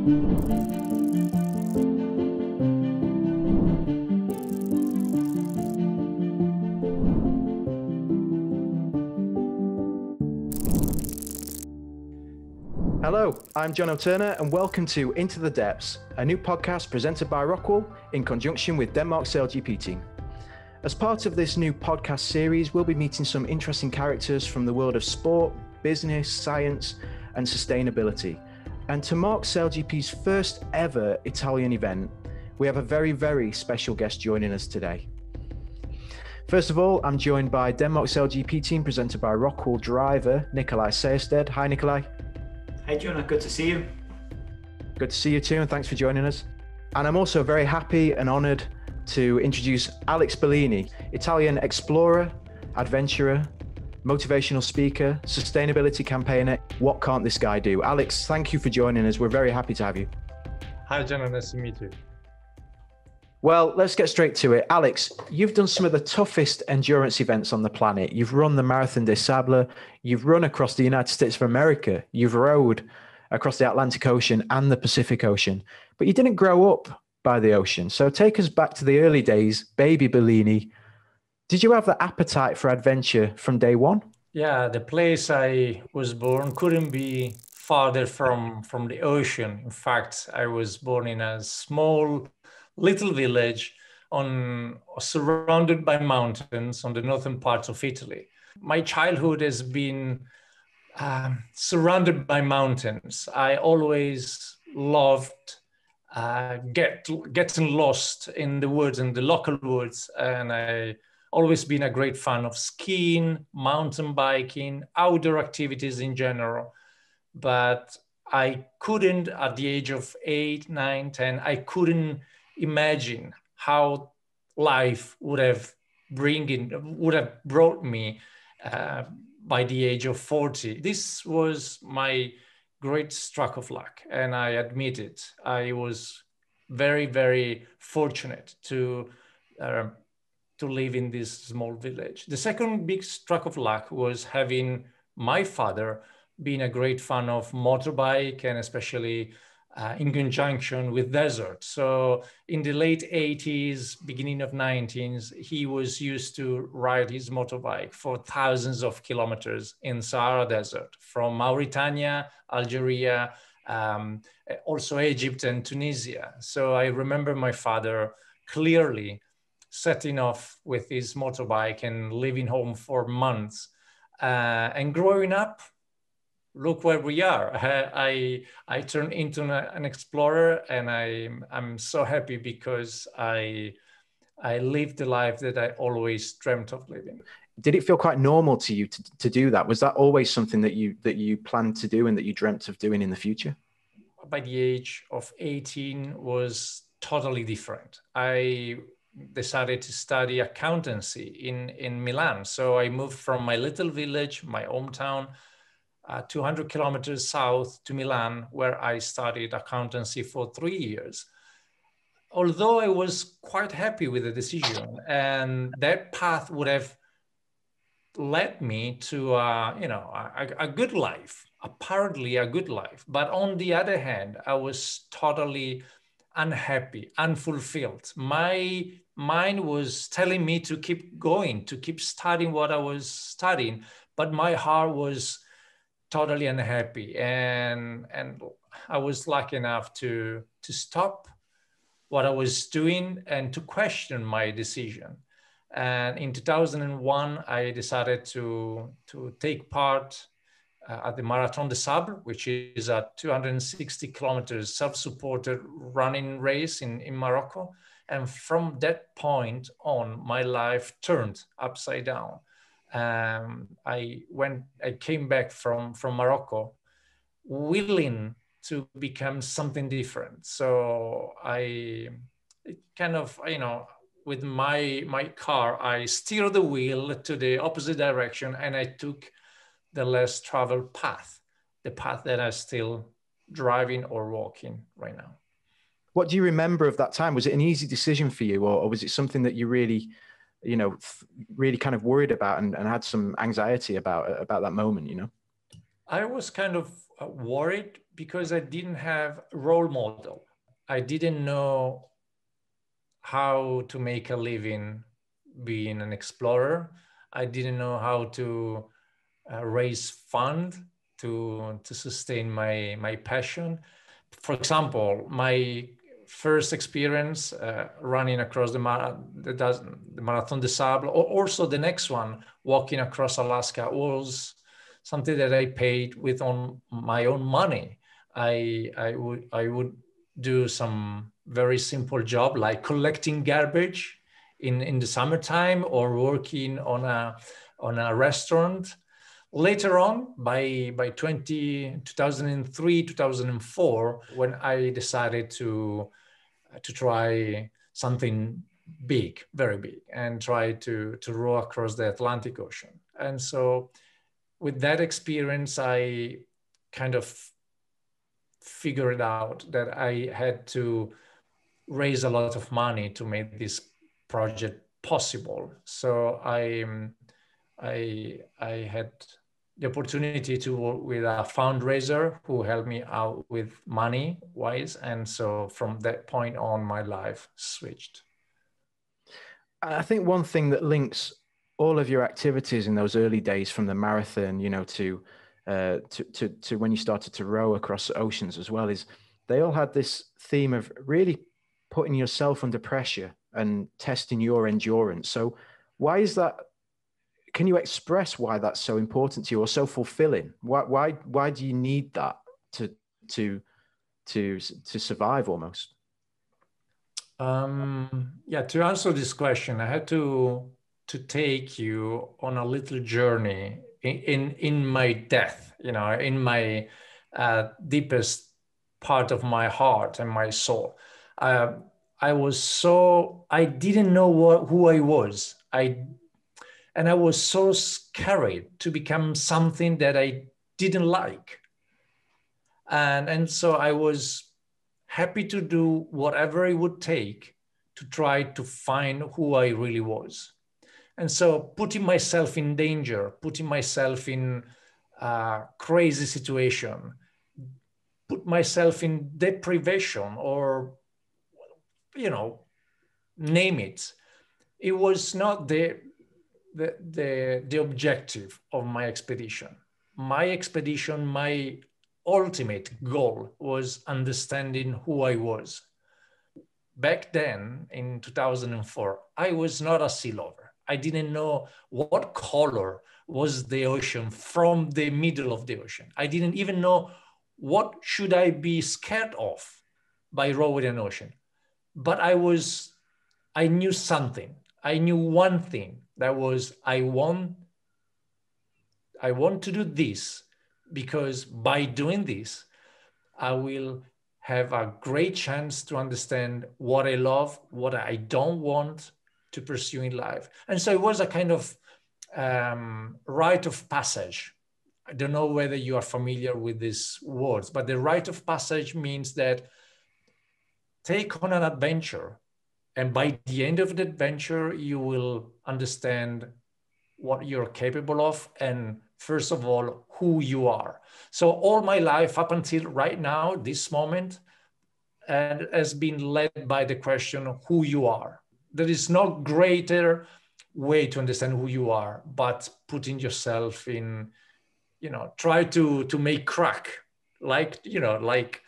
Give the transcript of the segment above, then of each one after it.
Hello, I'm Jonno Turner and welcome to Into the Depths, a new podcast presented by Rockwool in conjunction with Denmark SailGP Team. As part of this new podcast series, we'll be meeting some interesting characters from the world of sport, business, science and sustainability. And to mark SailGP's first ever Italian event, we have a very, very special guest joining us today. First of all, I'm joined by Denmark SailGP Team presented by Rockwool driver Nicolai Sehested. Hi Nicolai. Hey Jonno, good to see you. Good to see you too, and thanks for joining us. And I'm also very happy and honoured to introduce Alex Bellini, Italian explorer, adventurer, motivational speaker, sustainability campaigner. What can't this guy do? Alex, thank you for joining us. We're very happy to have you. Hi Jonno, nice to meet you. Well, let's get straight to it. Alex, you've done some of the toughest endurance events on the planet. You've run the Marathon des Sables, you've run across the United States of America, you've rowed across the Atlantic Ocean and the Pacific Ocean, but you didn't grow up by the ocean. So take us back to the early days, baby Bellini. Did you have the appetite for adventure from day one? Yeah, the place I was born couldn't be farther from the ocean. In fact, I was born in a small little village surrounded by mountains on the northern parts of Italy. My childhood has been surrounded by mountains. I always loved getting lost in the woods, in the local woods, and I always been a great fan of skiing, mountain biking, outdoor activities in general. But I couldn't, at the age of 8, 9, 10, I couldn't imagine how life would have brought me by the age of 40. This was my great stroke of luck, and I admit it. I was very, very fortunate to live in this small village. The second big stroke of luck was having my father being a great fan of motorbike, and especially in conjunction with desert. So in the late 80s, beginning of 90s, he was used to ride his motorbike for thousands of kilometers in Sahara Desert, from Mauritania, Algeria, also Egypt and Tunisia. So I remember my father clearly setting off with his motorbike and leaving home for months. And growing up, look where we are. I turned into an explorer, and I'm so happy because I lived the life that I always dreamt of living. Did it feel quite normal to you to do that? Was that always something that you planned to do and that you dreamt of doing in the future? By the age of 18 was totally different. I decided to study accountancy in Milan. So I moved from my little village, my hometown, 200 kilometers south to Milan, where I studied accountancy for 3 years. Although I was quite happy with the decision, and that path would have led me to a good life, apparently a good life. But on the other hand, I was totally unhappy, unfulfilled. My mind was telling me to keep going, to keep studying what I was studying, but my heart was totally unhappy, and I was lucky enough to stop what I was doing and to question my decision. And in 2001, I decided to take part at the Marathon des Sables, which is a 260 kilometers self-supported running race in Morocco. And from that point on, my life turned upside down. I came back from Morocco willing to become something different. So with my car, I steered the wheel to the opposite direction, and I took the less traveled path, the path that I'm still driving or walking right now. What do you remember of that time? Was it an easy decision for you, or was it something that you really, really kind of worried about and had some anxiety about that moment, I was kind of worried because I didn't have a role model. I didn't know how to make a living being an explorer. I didn't know how to raise fund to sustain my passion. For example, my first experience running across the Marathon des Sables, or also the next one, walking across Alaska, was something that I paid with on my own money. I would do some very simple job like collecting garbage in the summertime or working on a restaurant. Later on, by 2003, 2004, when I decided to try something big, very big, and try to row across the Atlantic Ocean. And so with that experience, I kind of figured out that I had to raise a lot of money to make this project possible. So I had the opportunity to work with a fundraiser who helped me out with money wise. And so from that point on, my life switched. I think one thing that links all of your activities in those early days, from the marathon, you know, to when you started to row across oceans as well, is they all had this theme of really putting yourself under pressure and testing your endurance. So why is that? Can you express why that's so important to you or so fulfilling? Why do you need that to survive almost? Yeah, to answer this question, I had to take you on a little journey in my depth, you know, in my deepest part of my heart and my soul. I didn't know who I was. And I was so scared to become something that I didn't like. And so I was happy to do whatever it would take to try to find who I really was. And so putting myself in danger, putting myself in a crazy situation, put myself in deprivation, or, you know, name it. It was not the objective of my expedition. My expedition, my ultimate goal was understanding who I was. Back then, in 2004, I was not a sea lover. I didn't know what color was the ocean from the middle of the ocean. I didn't even know what should I be scared of by rowing an ocean. But I knew something. I knew one thing, that was I want to do this, because by doing this, I will have a great chance to understand what I love, what I don't want to pursue in life. And so it was a kind of rite of passage. I don't know whether you are familiar with these words, but the rite of passage means that take on an adventure, and by the end of the adventure, you will understand what you're capable of, and first of all, who you are. So all my life up until right now, this moment, has been led by the question of who you are. There is no greater way to understand who you are, but putting yourself in, you know, try to make crack, like, you know, like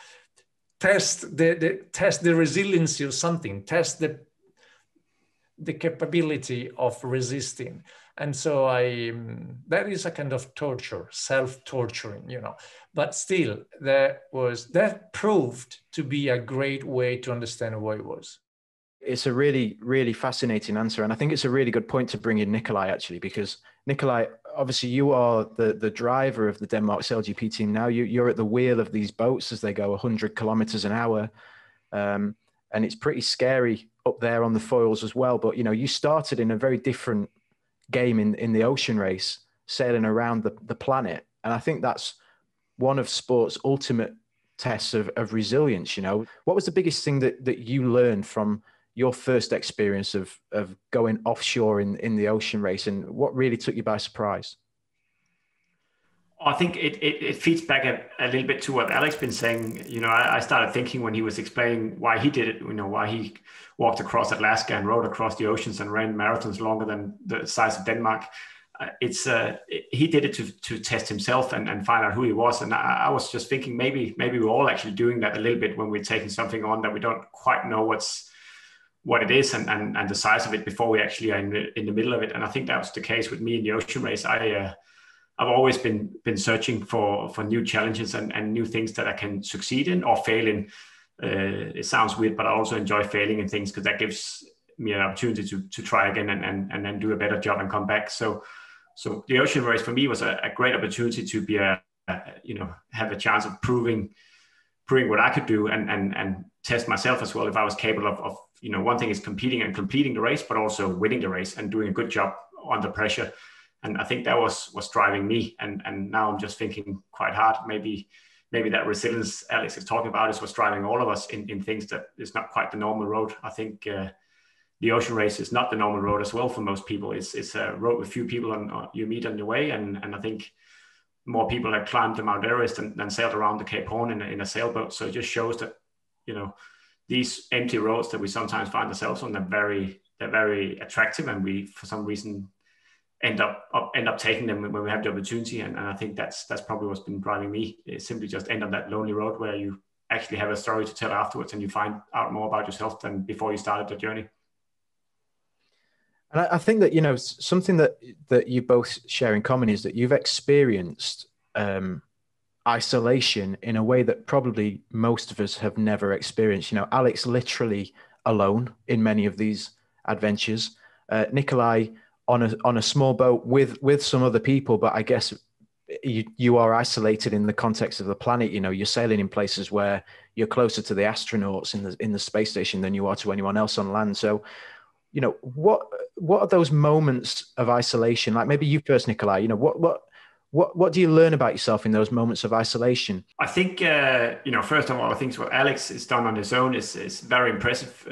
test the resiliency of something, test the capability of resisting. And so that is a kind of torture, self-torturing, you know, but still that proved to be a great way to understand who I was. It's a really, really fascinating answer. And I think it's a really good point to bring in Nicolai, actually, because Nicolai, obviously you are the driver of the Denmark SailGP team now. You're at the wheel of these boats as they go 100 kilometers an hour. And it's pretty scary up there on the foils as well. But, you know, you started in a very different game in the ocean race, sailing around the planet. And I think that's one of sport's ultimate tests of resilience. You know, what was the biggest thing that you learned from your first experience of going offshore in the ocean race, and what really took you by surprise? I think it feeds back a little bit to what Alex been saying. I started thinking when he was explaining why he did it, why he walked across Alaska and rode across the oceans and ran marathons longer than the size of Denmark. He did it to test himself and find out who he was. And I was just thinking maybe we're all actually doing that a little bit when we're taking something on that we don't quite know what it is and the size of it before we actually are in the middle of it. And I think that was the case with me in the ocean race. I've always been searching for new challenges and new things that I can succeed in or fail in. It sounds weird, but I also enjoy failing in things because that gives me an opportunity to try again and then do a better job and come back. So the ocean race for me was a great opportunity to be have a chance of proving what I could do and test myself as well if I was capable of one thing is competing and completing the race, but also winning the race and doing a good job under pressure. And I think that was driving me. And now I'm just thinking quite hard. Maybe that resilience Alex is talking about is what's driving all of us in things that is not quite the normal road. I think the ocean race is not the normal road as well for most people. It's a road with few people you meet on your way. And I think more people have climbed the Mount Everest than sailed around the Cape Horn in a sailboat. So it just shows that, these empty roads that we sometimes find ourselves on, they're very attractive. And we, for some reason, end up taking them when we have the opportunity. And I think that's probably what's been driving me. It's simply just end on that lonely road where you actually have a story to tell afterwards and you find out more about yourself than before you started the journey. And I think that, something that you both share in common is that you've experienced isolation in a way that probably most of us have never experienced. Alex literally alone in many of these adventures. Nicolai on a small boat with some other people, but I guess you are isolated in the context of the planet. You're sailing in places where you're closer to the astronauts in the space station than you are to anyone else on land. So, what are those moments of isolation? Like maybe you first, Nicolai. What do you learn about yourself in those moments of isolation? I think first of all, I think what Alex has done on his own is very impressive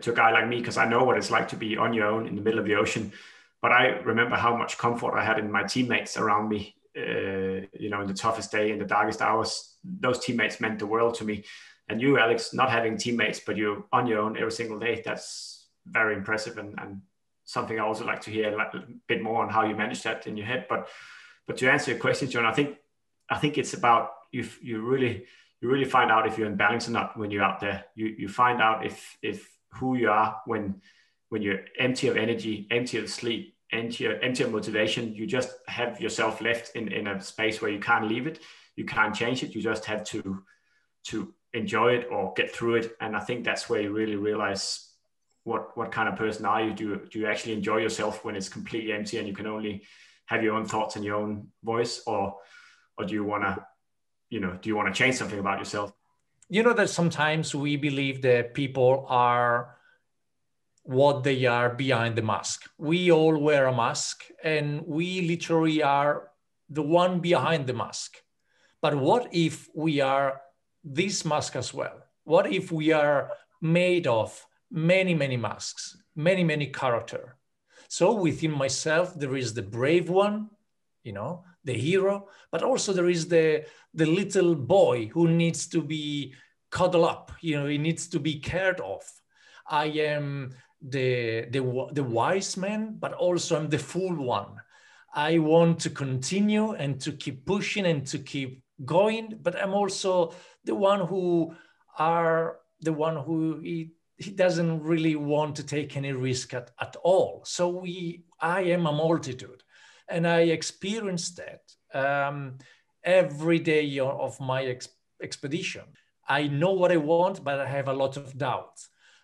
to a guy like me, because I know what it's like to be on your own in the middle of the ocean. But I remember how much comfort I had in my teammates around me. In the toughest day, in the darkest hours, those teammates meant the world to me. And you, Alex, not having teammates, but you're on your own every single day, that's very impressive and something I also like to hear a bit more on how you manage that in your head. But to answer your question, John, I think it's about you really find out if you're in balance or not when you're out there. You find out if who you are when you're empty of energy, empty of sleep, empty of motivation. You just have yourself left in a space where you can't leave it, you can't change it. You just have to enjoy it or get through it. And I think that's where you really realize what kind of person are you. Do you actually enjoy yourself when it's completely empty and you can only have your own thoughts and your own voice, or do you want to change something about yourself? That sometimes we believe that people are what they are behind the mask. We all wear a mask and we literally are the one behind the mask. But what if we are this mask as well? What if we are made of many, many masks, many, many characters? So within myself, there is the brave one, the hero, but also there is the little boy who needs to be cuddled up, he needs to be cared of. I am the wise man, but also I'm the fool one. I want to continue and to keep pushing and to keep going, but I'm also the one who he doesn't really want to take any risk at all. So I am a multitude, and I experienced that every day of my expedition. I know what I want, but I have a lot of doubt.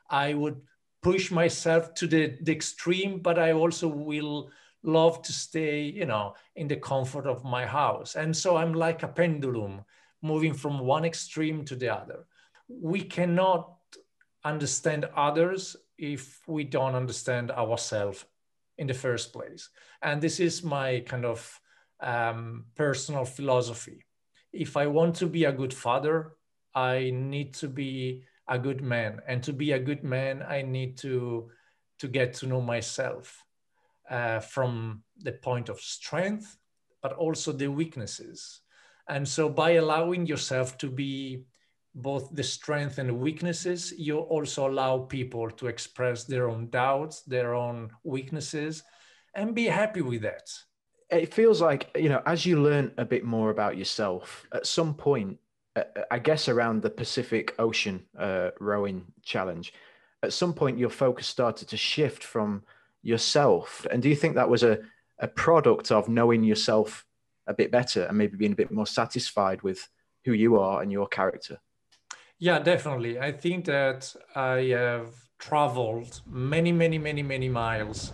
I would push myself to the extreme, but I also will love to stay, in the comfort of my house. And so I'm like a pendulum moving from one extreme to the other. We cannot understand others if we don't understand ourselves in the first place. And this is my kind of personal philosophy. If I want to be a good father, I need to be a good man. And to be a good man, I need to get to know myself from the point of strength but also the weaknesses. And so by allowing yourself to be both the strength and the weaknesses, you also allow people to express their own doubts, their own weaknesses, and be happy with that. It feels like, as you learn a bit more about yourself, at some point, I guess around the Pacific Ocean rowing challenge, at some point your focus started to shift from yourself. And do you think that was a product of knowing yourself a bit better and maybe being a bit more satisfied with who you are and your character? Yeah, definitely. I think that I have traveled many, many, many, many miles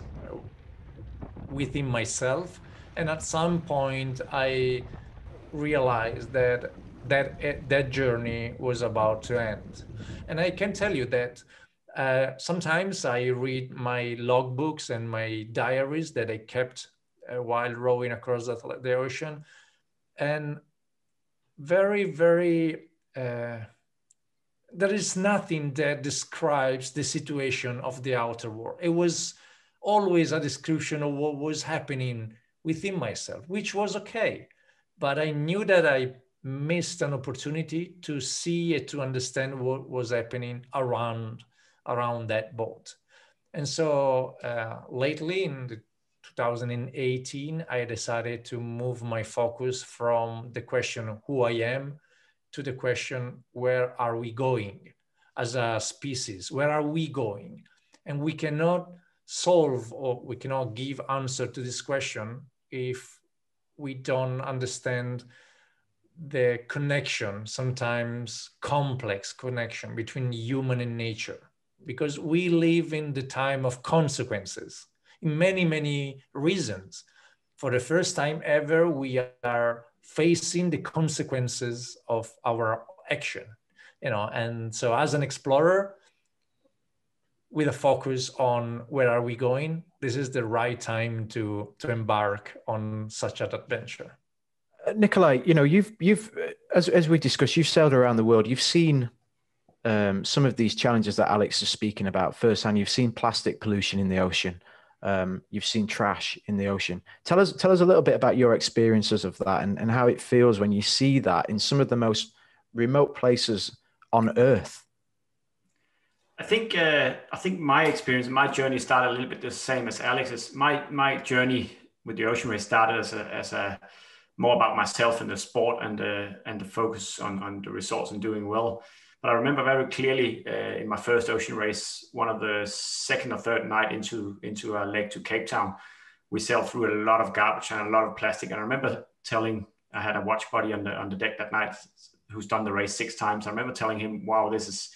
within myself. And at some point, I realized that journey was about to end. And I can tell you that sometimes I read my logbooks and my diaries that I kept while rowing across the ocean. And very, very, there is nothing that describes the situation of the outer world. It was always a description of what was happening within myself, which was okay. But I knew that I missed an opportunity to see it, to understand what was happening around that boat. And so lately in 2018, I decided to move my focus from the question who I am to the question, where are we going as a species? Where are we going? And we cannot solve, or we cannot give answer to this question if we don't understand the connection, sometimes complex connection between human and nature, because we live in the time of consequences in many, many reasons. For the first time ever, we are facing the consequences of our action, and so as an explorer with a focus on where are we going, this is the right time to embark on such an adventure. Nicolai, you've as we discussed, you've sailed around the world. You've seen some of these challenges that Alex is speaking about firsthand. You've seen plastic pollution in the ocean. You've seen trash in the ocean. Tell us a little bit about your experiences of that and how it feels when you see that in some of the most remote places on Earth. I think my experience, my journey started a little bit the same as Alex's. My journey with the ocean race started as a more about myself and the sport and the focus on the results and doing well. But I remember very clearly in my first ocean race, one of the second or third night into a lake to Cape Town, we sailed through a lot of garbage and a lot of plastic. And I remember I had a watch buddy on the deck that night who's done the race 6 times. I remember telling him, wow, this is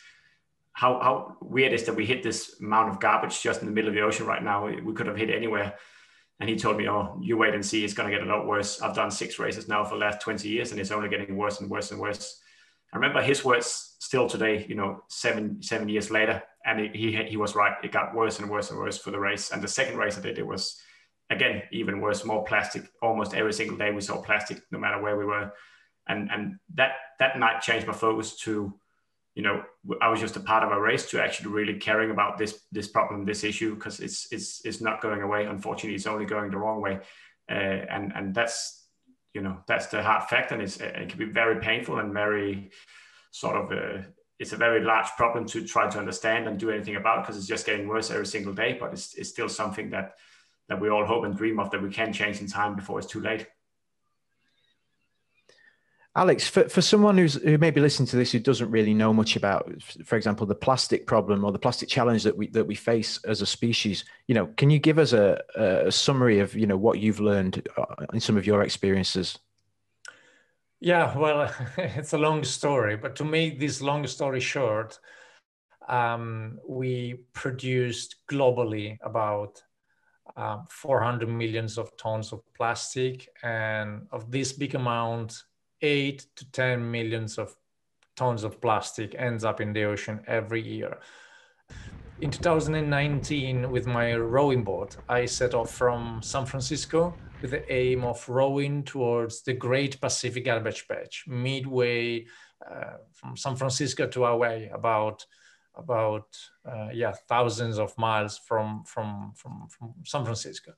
how weird is that we hit this amount of garbage just in the middle of the ocean right now. We could have hit anywhere. And he told me, oh, you wait and see, it's going to get a lot worse. I've done 6 races now for the last 20 years and it's only getting worse and worse and worse. I remember his words still today, 7 years later. And he was right. It got worse and worse and worse for the race. And the second race I did, it was, again, even worse, more plastic. Almost every single day we saw plastic, no matter where we were. And that night changed my focus to, I was just a part of a race to actually really caring about this problem, this issue, because it's not going away. Unfortunately, it's only going the wrong way. And that's, that's the hard fact. And it can be very painful and very sort of, it's a very large problem to try to understand and do anything about, because it's just getting worse every single day. But it's still something that we all hope and dream of, that we can change in time before it's too late. Alex, for someone who may be listening to this who doesn't really know much about, for example, the plastic problem or the plastic challenge that we face as a species, can you give us a summary of what you've learned in some of your experiences? Yeah, well, it's a long story, but to make this long story short, we produced globally about 400 millions of tons of plastic, and of this big amount, 8 to 10 millions of tons of plastic ends up in the ocean every year. In 2019, with my rowing boat, I set off from San Francisco with the aim of rowing towards the Great Pacific Garbage Patch, midway from San Francisco to Hawaii, about thousands of miles from San Francisco.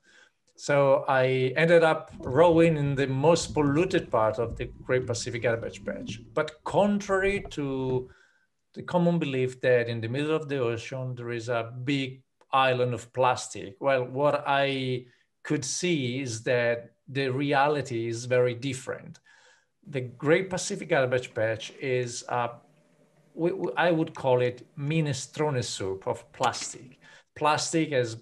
So I ended up rowing in the most polluted part of the Great Pacific Garbage Patch. But contrary to the common belief that in the middle of the ocean, there is a big island of plastic, well, what I could see is that the reality is very different. The Great Pacific Garbage Patch is, I would call it minestrone soup of plastic. Plastic has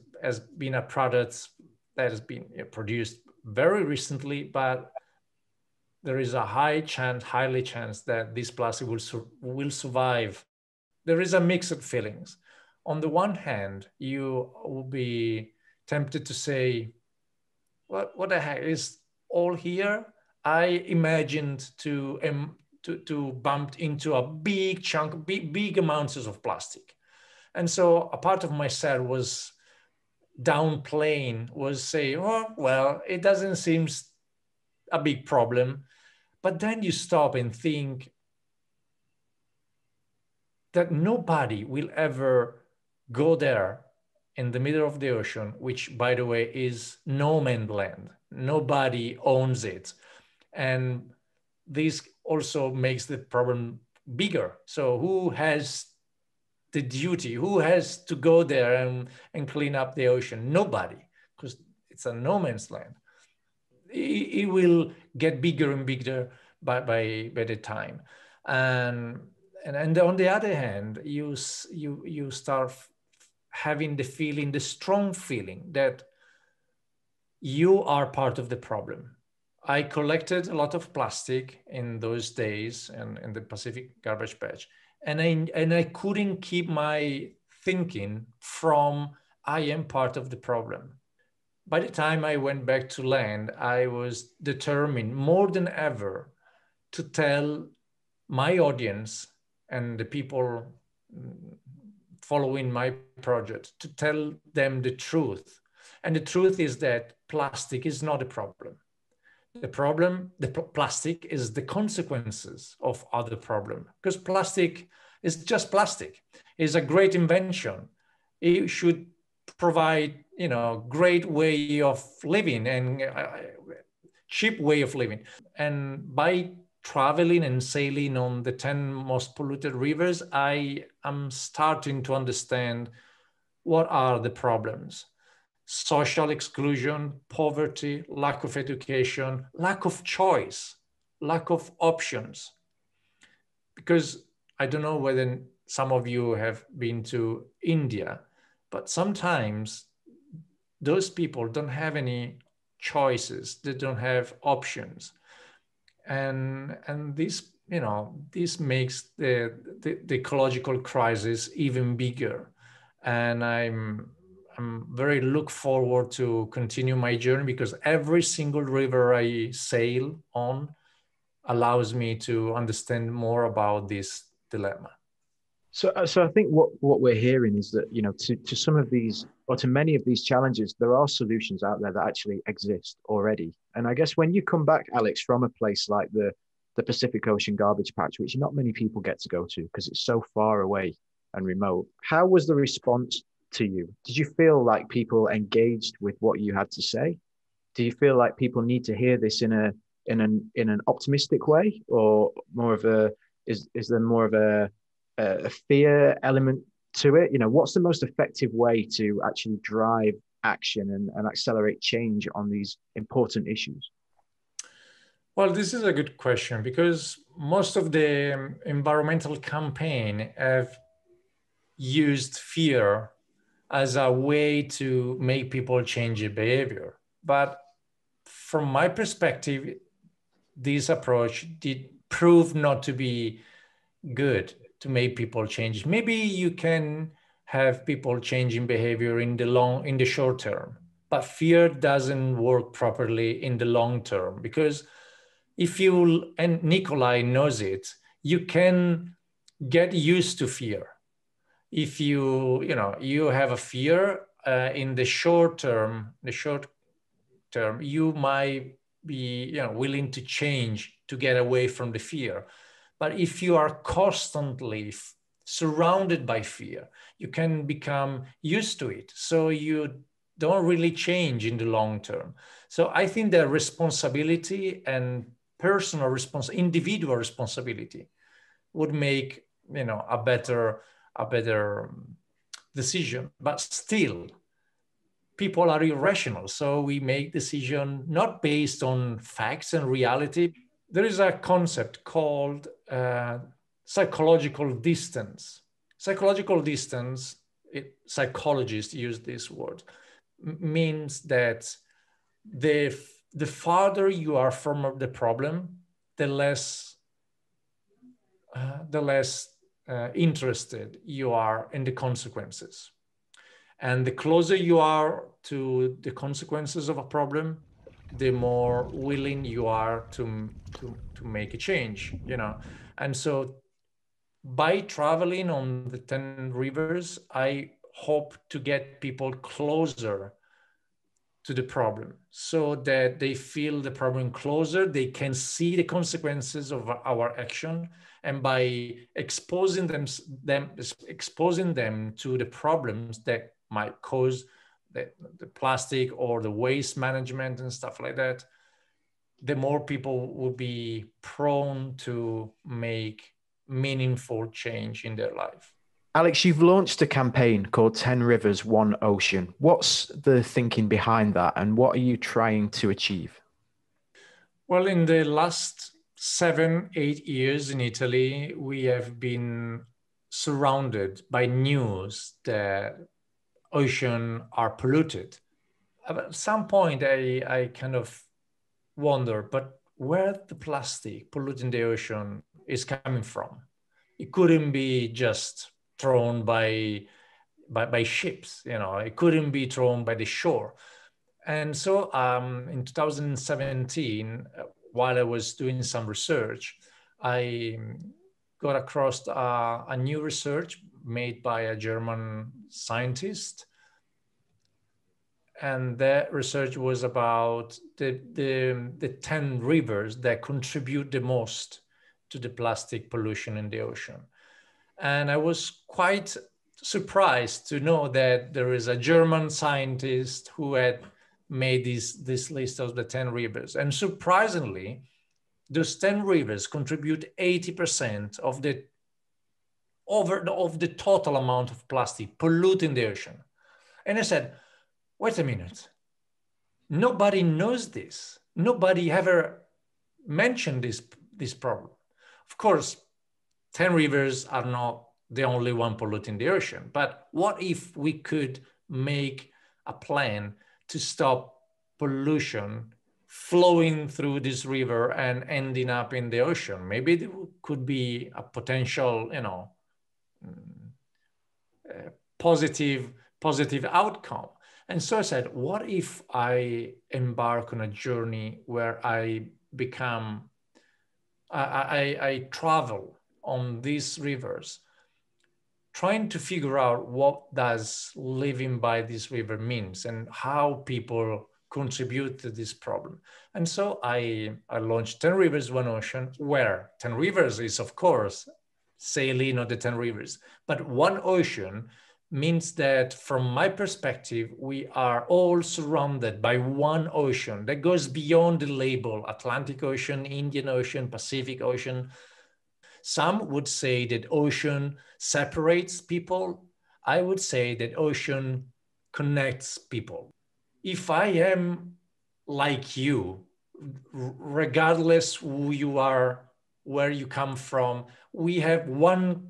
been a product that has been produced very recently, but there is a highly chance that this plastic will survive. There is a mix of feelings. On the one hand, you will be tempted to say, what the heck is all here? I imagined to bump into a big chunk, big amounts of plastic. And so a part of myself was downplaying, was saying, oh, well, it doesn't seem a big problem. But then you stop and think that nobody will ever go there in the middle of the ocean, which, by the way, is no man's land. Nobody owns it. And this also makes the problem bigger. So who has the duty? Who has to go there and clean up the ocean? Nobody, because it's a no man's land. It will get bigger and bigger by the time. And on the other hand, you start having the strong feeling that you are part of the problem. I collected a lot of plastic in those days and in the Pacific Garbage Patch, and I couldn't keep my thinking from I am part of the problem. By the time I went back to land, I was determined more than ever to tell my audience and the people following my project, to tell them the truth. And the truth is that plastic is not a problem. Plastic is the consequences of other problem, because plastic is just plastic. It's a great invention. It should provide, great way of living and cheap way of living. And by traveling and sailing on the 10 most polluted rivers, I am starting to understand what are the problems. Social exclusion, poverty, lack of education, lack of choice, lack of options. Because I don't know whether some of you have been to India, but sometimes those people don't have any choices. They don't have options. And this, this makes the ecological crisis even bigger. And I'm very look forward to continue my journey, because every single river I sail on allows me to understand more about this dilemma. So I think what we're hearing is that, to some of these, or to many of these challenges, there are solutions out there that actually exist already. And I guess when you come back, Alex, from a place like the Pacific Ocean Garbage Patch, which not many people get to go to because it's so far away and remote, how was the response to you? Did you feel like people engaged with what you had to say? Do you feel like people need to hear this in an optimistic way, or more of is there more of a fear element to it? What's the most effective way to actually drive action and accelerate change on these important issues? Well, this is a good question, because most of the environmental campaign have used fear as a way to make people change their behavior. But from my perspective, this approach did prove not to be good to make people change. Maybe you can have people changing behavior in the short term, but fear doesn't work properly in the long term, because and Nicolai knows it, you can get used to fear. If you have a fear in the short term, you might be willing to change to get away from the fear. But if you are constantly surrounded by fear, you can become used to it. So you don't really change in the long term. So I think that responsibility and individual responsibility would make, a better decision. But still, people are irrational. So we make decisions not based on facts and reality. There is a concept called psychological distance. Psychological distance, psychologists use this word, means that the farther you are from the problem, the less interested you are in the consequences. And the closer you are to the consequences of a problem, the more willing you are to make a change, And so by traveling on the 10 rivers, I hope to get people closer to the problem so that they feel the problem closer, they can see the consequences of our action. And by exposing them to the problems that might cause the plastic or the waste management and stuff like that, the more people will be prone to make meaningful change in their life. Alex, you've launched a campaign called 10 Rivers, 1 Ocean. What's the thinking behind that, and what are you trying to achieve? Well, in the last 7-8 years in Italy, we have been surrounded by news that oceans are polluted. At some point, I kind of wonder, but where the plastic polluting the ocean is coming from? It couldn't be just thrown by ships, it couldn't be thrown by the shore. And so in 2017, while I was doing some research, I got across a new research made by a German scientist. And that research was about the 10 rivers that contribute the most to the plastic pollution in the ocean. And I was quite surprised to know that there is a German scientist who had made this list of the 10 rivers. And surprisingly, those 10 rivers contribute 80% of the total amount of plastic polluting the ocean. And I said, wait a minute, nobody knows this. Nobody ever mentioned this problem. Of course, 10 rivers are not the only one polluting the ocean, but what if we could make a plan to stop pollution flowing through this river and ending up in the ocean? Maybe there could be a potential, positive outcome. And so I said, what if I embark on a journey where I travel on these rivers, trying to figure out what does living by this river means and how people contribute to this problem. And so I launched 10 Rivers, 1 Ocean, where 10 rivers is, of course, sailing on the 10 rivers. But 1 ocean means that from my perspective, we are all surrounded by 1 ocean that goes beyond the label Atlantic Ocean, Indian Ocean, Pacific Ocean. Some would say that ocean separates people. I would say that ocean connects people. If I am like you, regardless who you are, where you come from, we have one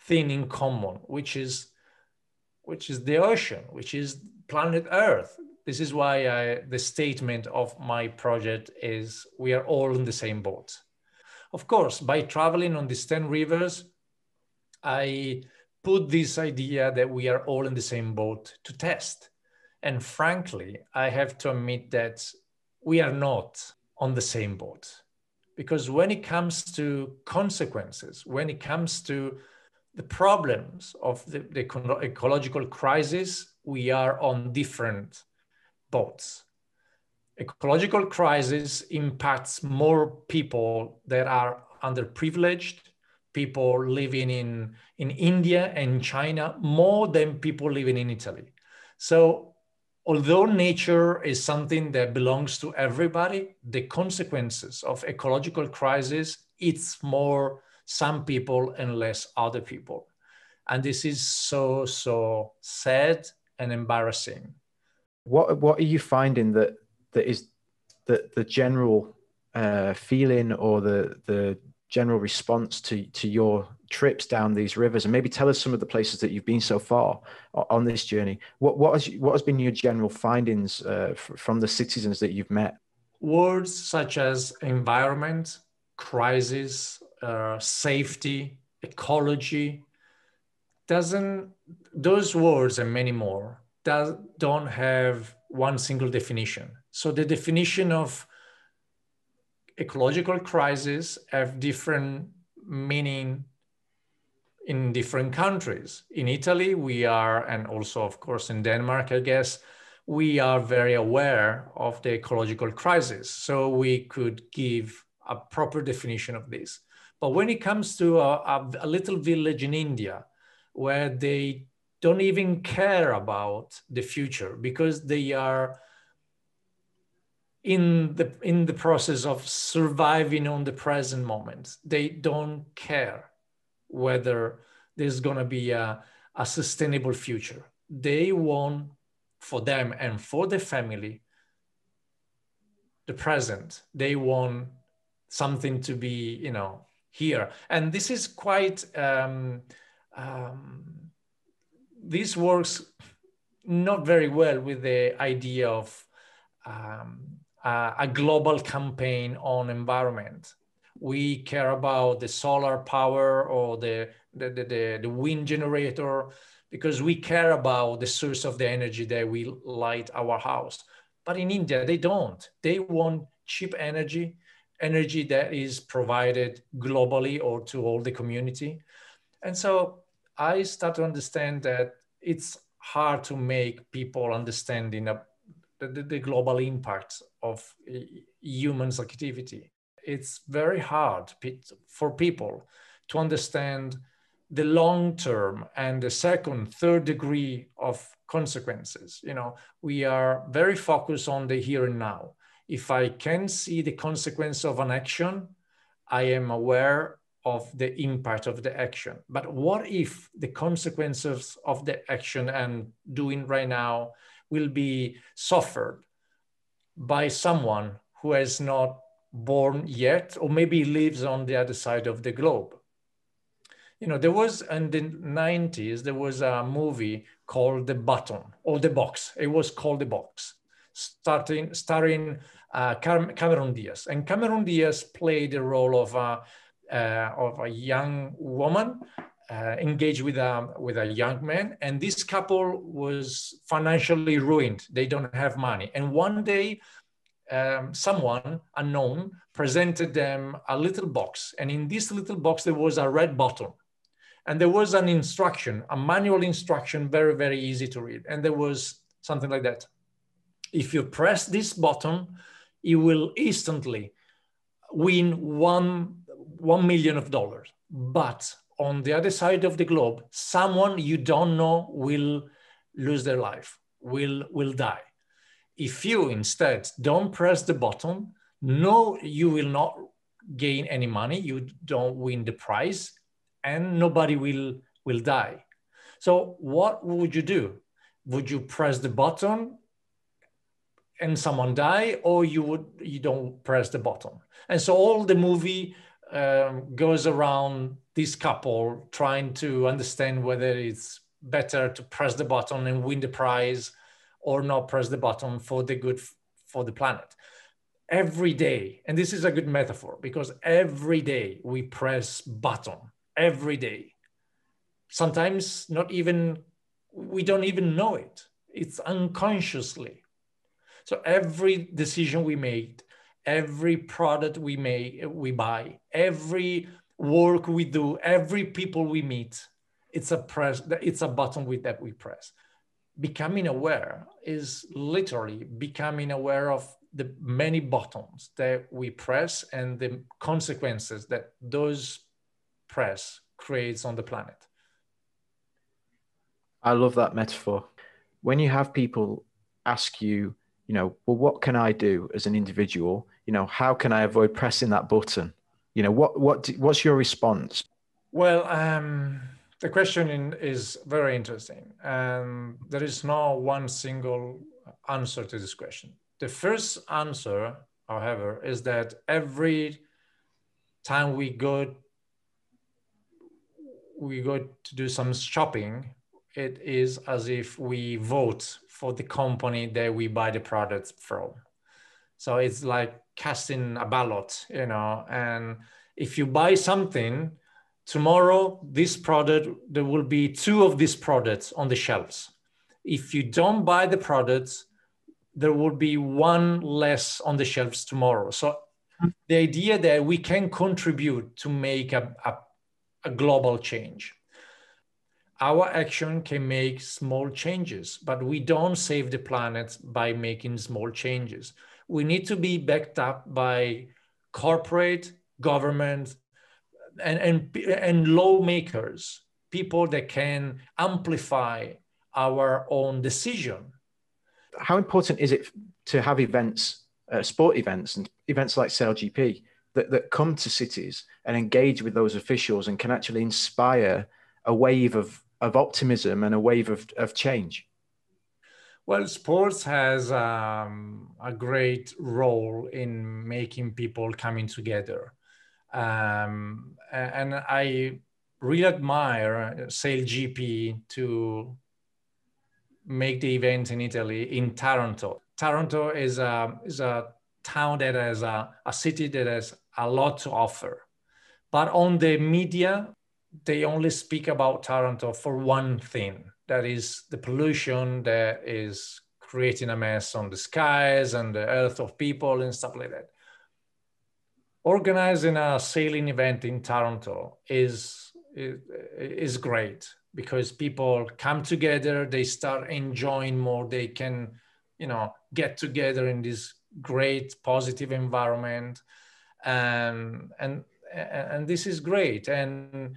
thing in common, which is the ocean, which is planet Earth. This is why the statement of my project is we are all in the same boat. Of course, by traveling on these 10 rivers, I put this idea that we are all in the same boat to test. And frankly, I have to admit that we are not on the same boat. Because when it comes to consequences, when it comes to the problems of the ecological crisis, we are on different boats. Ecological crisis impacts more people that are underprivileged, people living in India and China, more than people living in Italy. So although nature is something that belongs to everybody, the consequences of ecological crisis, it's more some people and less other people. And this is so sad and embarrassing. What are you finding that is the general feeling or the general response to your trips down these rivers? And maybe tell us some of the places that you've been so far on this journey. What has been your general findings from the citizens that you've met? Words such as environment, crisis, safety, ecology, those words and many more don't have one single definition. So the definition of ecological crisis have different meaning in different countries. In Italy, we are, and also of course in Denmark, I guess, we are very aware of the ecological crisis. So we could give a proper definition of this. But when it comes to a little village in India, where they don't even care about the future because they are in the process of surviving on the present moment. They don't care whether there's going to be a sustainable future. They want, for them and for the family, the present. They want something to be, here. And this is quite, this works not very well with the idea of a global campaign on environment. We care about the solar power or the wind generator because we care about the source of the energy that will light our house. But in India, they don't. They want cheap energy that is provided globally or to all the community. And so I start to understand that it's hard to make people understand the global impact of humans' activity. It's very hard for people to understand the long term and the second, third degree of consequences. We are very focused on the here and now. If I can see the consequence of an action, I am aware of the impact of the action. But what if the consequences of the action I'm doing right now will be suffered by someone who has not born yet, or maybe lives on the other side of the globe? There was in the 90s, there was a movie called The Button or The Box. It was called The Box, starring Cameron Diaz. And Cameron Diaz played the role of a young woman engaged with a young man. And this couple was financially ruined. They don't have money. And one day, someone unknown presented them a little box. And in this little box, there was a red button. And there was an instruction, a manual instruction, very, very easy to read. And there was something like that. If you press this button, you will instantly win $1 million. But on the other side of the globe, someone you don't know will lose their life, will die. If you instead don't press the button, no, you will not gain any money. You don't win the prize, and nobody will die. So what would you do? Would you press the button and someone die, or you don't press the button? And so all the movie goes around this couple trying to understand whether it's better to press the button and win the prize or not press the button for the good for the planet. Every day, and this is a good metaphor, because every day we press button, every day. Sometimes we don't even know it. It's unconsciously. So every decision we make, every product we buy, every work we do, every people we meet, it's a button that we press. Becoming aware is literally becoming aware of the many buttons that we press and the consequences that those press creates on the planet. I love that metaphor. When you have people ask you, well, what can I do as an individual? How can I avoid pressing that button? What's your response? Well, the question is very interesting. There is no one single answer to this question. The first answer, however, is that every time we go to do some shopping, it is as if we vote for the company that we buy the products from. So it's like casting a ballot, and if you buy something, tomorrow, this product, there will be 2 of these products on the shelves. If you don't buy the products, there will be 1 less on the shelves tomorrow. So the idea that we can contribute to make a global change. Our action can make small changes, but we don't save the planet by making small changes. We need to be backed up by corporate, government, and lawmakers, people that can amplify our own decision. How important is it to have events, sport events and events like SailGP that come to cities and engage with those officials and can actually inspire a wave of optimism and a wave of change? Well, sports has a great role in making people coming together. And I really admire SailGP to make the event in Italy, in Taranto. Taranto is a town that has a city that has a lot to offer. But on the media, they only speak about Taranto for one thing. That is the pollution that is creating a mess on the skies and the earth of people and stuff like that. Organizing a sailing event in Taranto is great because people come together, they start enjoying more, they can, get together in this great positive environment, and this is great. And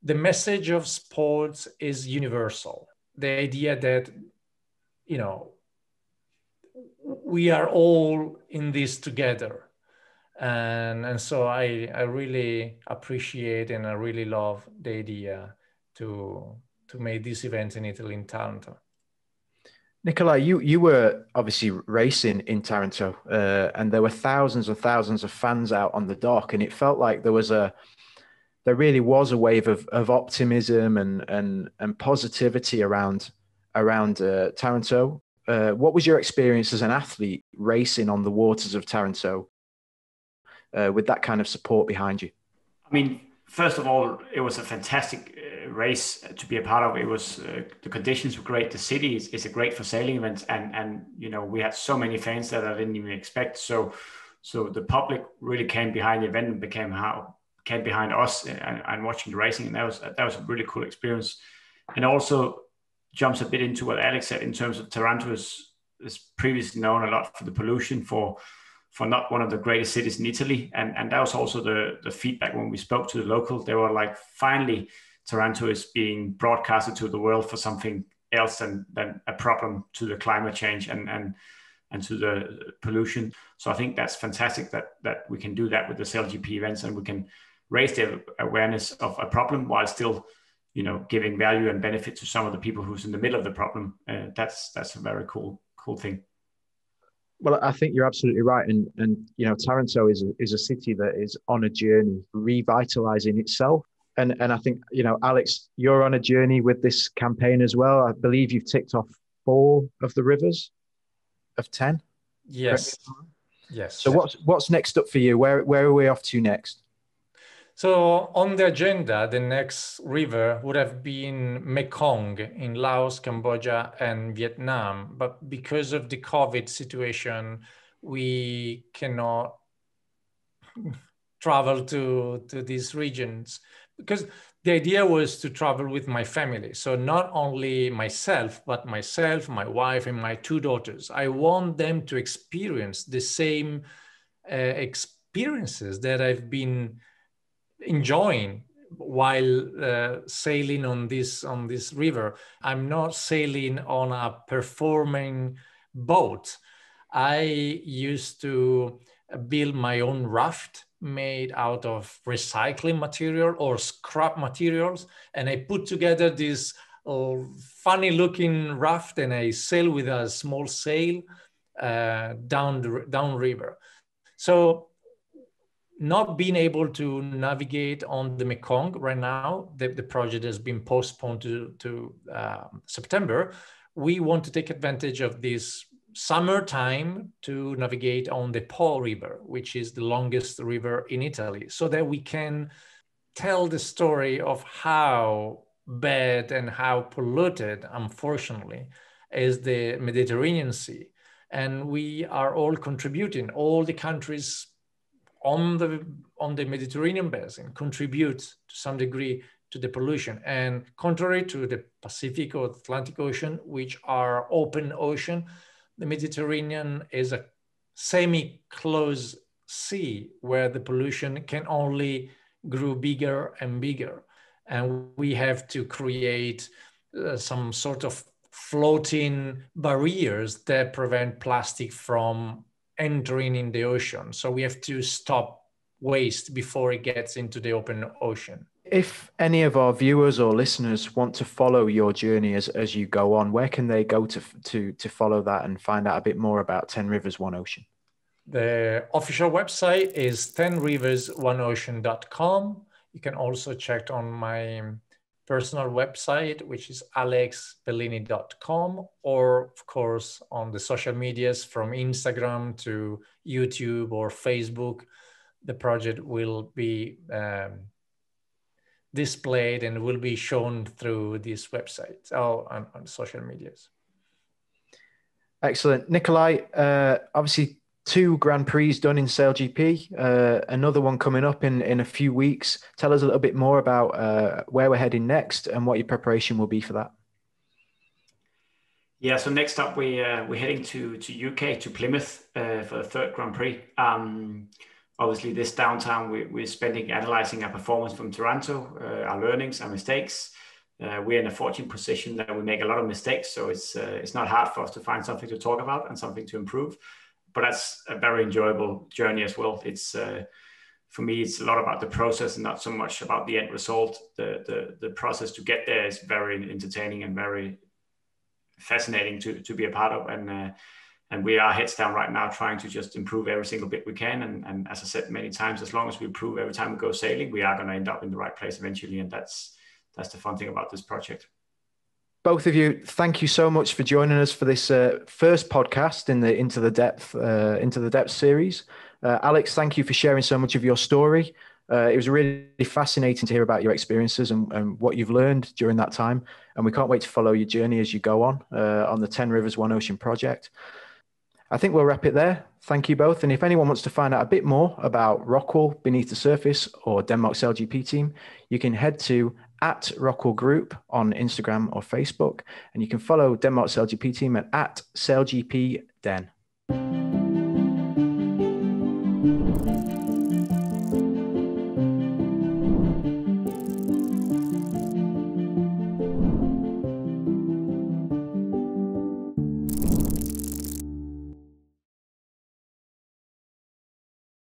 the message of sports is universal. The idea that, we are all in this together. And so I really appreciate and I really love the idea to make this event in Italy, in Taranto. Nicolai, you were obviously racing in Taranto, and there were thousands and thousands of fans out on the dock, and it felt like there really was a wave of optimism and positivity around Taranto. What was your experience as an athlete racing on the waters of Taranto with that kind of support behind you? I mean, first of all, it was a fantastic race to be a part of. It was the conditions were great. The city is a great for sailing events, and we had so many fans that I didn't even expect. So the public really came behind the event and came behind us and watching the racing, and that was a really cool experience. And also jumps a bit into what Alex said in terms of Taranto is previously known a lot for the pollution, for not one of the greatest cities in Italy. And that was also the feedback when we spoke to the local. They were like, finally, Taranto is being broadcasted to the world for something else than a problem to the climate change and to the pollution. So I think that's fantastic that we can do that with the SailGP events, and we can raise the awareness of a problem while still, giving value and benefit to some of the people who's in the middle of the problem. That's a very cool thing. Well, I think you're absolutely right, and Taranto is a city that is on a journey revitalizing itself, and I think Alex, you're on a journey with this campaign as well. I believe you've ticked off 4 of the rivers of 10. Yes. Yes. So what's next up for you? Where are we off to next? So on the agenda, the next river would have been Mekong in Laos, Cambodia, and Vietnam. But because of the COVID situation, we cannot travel to these regions, because the idea was to travel with my family. So not only myself, but my wife, and my 2 daughters. I want them to experience the same experiences that I've been enjoying while sailing on this river. I'm not sailing on a performing boat, I used to build my own raft made out of recycling material or scrap materials. And I put together this funny looking raft, and I sail with a small sail down river. So not being able to navigate on the Mekong right now, the project has been postponed to September. We want to take advantage of this summertime to navigate on the Po River, which is the longest river in Italy, so that we can tell the story of how bad and how polluted, unfortunately, is the Mediterranean Sea. And we are all contributing, all the countries on the Mediterranean basin contribute to some degree to the pollution. And contrary to the Pacific or Atlantic Ocean, which are open ocean, the Mediterranean is a semi-closed sea where the pollution can only grow bigger and bigger. And we have to create some sort of floating barriers that prevent plastic from entering in the ocean. So we have to stop waste before it gets into the open ocean. If any of our viewers or listeners want to follow your journey as you go on, where can they go to follow that and find out a bit more about 10 Rivers, One Ocean? The official website is 10riversoneocean.com. You can also check on my personal website, which is alexbellini.com, or of course on the social medias from Instagram to YouTube or Facebook. The project will be displayed and will be shown through this website on social medias. Excellent. Nicolai, obviously 2 Grand Prix done in SailGP, another one coming up in a few weeks. Tell us a little bit more about where we're heading next and what your preparation will be for that. Yeah, so next up we're heading to UK, to Plymouth for the 3rd Grand Prix. Obviously this downtime we're spending analyzing our performance from Toronto, our learnings, our mistakes. We're in a fortunate position that we make a lot of mistakes, so it's not hard for us to find something to talk about and something to improve. But that's a very enjoyable journey as well. It's for me, it's a lot about the process and not so much about the end result. The process to get there is very entertaining and very fascinating to be a part of. And we are heads down right now trying to just improve every single bit we can. And as I said many times, as long as we improve every time we go sailing, we are going to end up in the right place eventually. And that's the fun thing about this project. Both of you, thank you so much for joining us for this first podcast in the Into the Depth series. Alex, thank you for sharing so much of your story. It was really fascinating to hear about your experiences and what you've learned during that time. And we can't wait to follow your journey as you go on the 10 Rivers, One Ocean project. I think we'll wrap it there. Thank you both. And if anyone wants to find out a bit more about Rockwool Beneath the Surface or Denmark SailGP Team, you can head to @Rockwool Group on Instagram or Facebook. And you can follow Denmark SailGP Team at SailGP Den.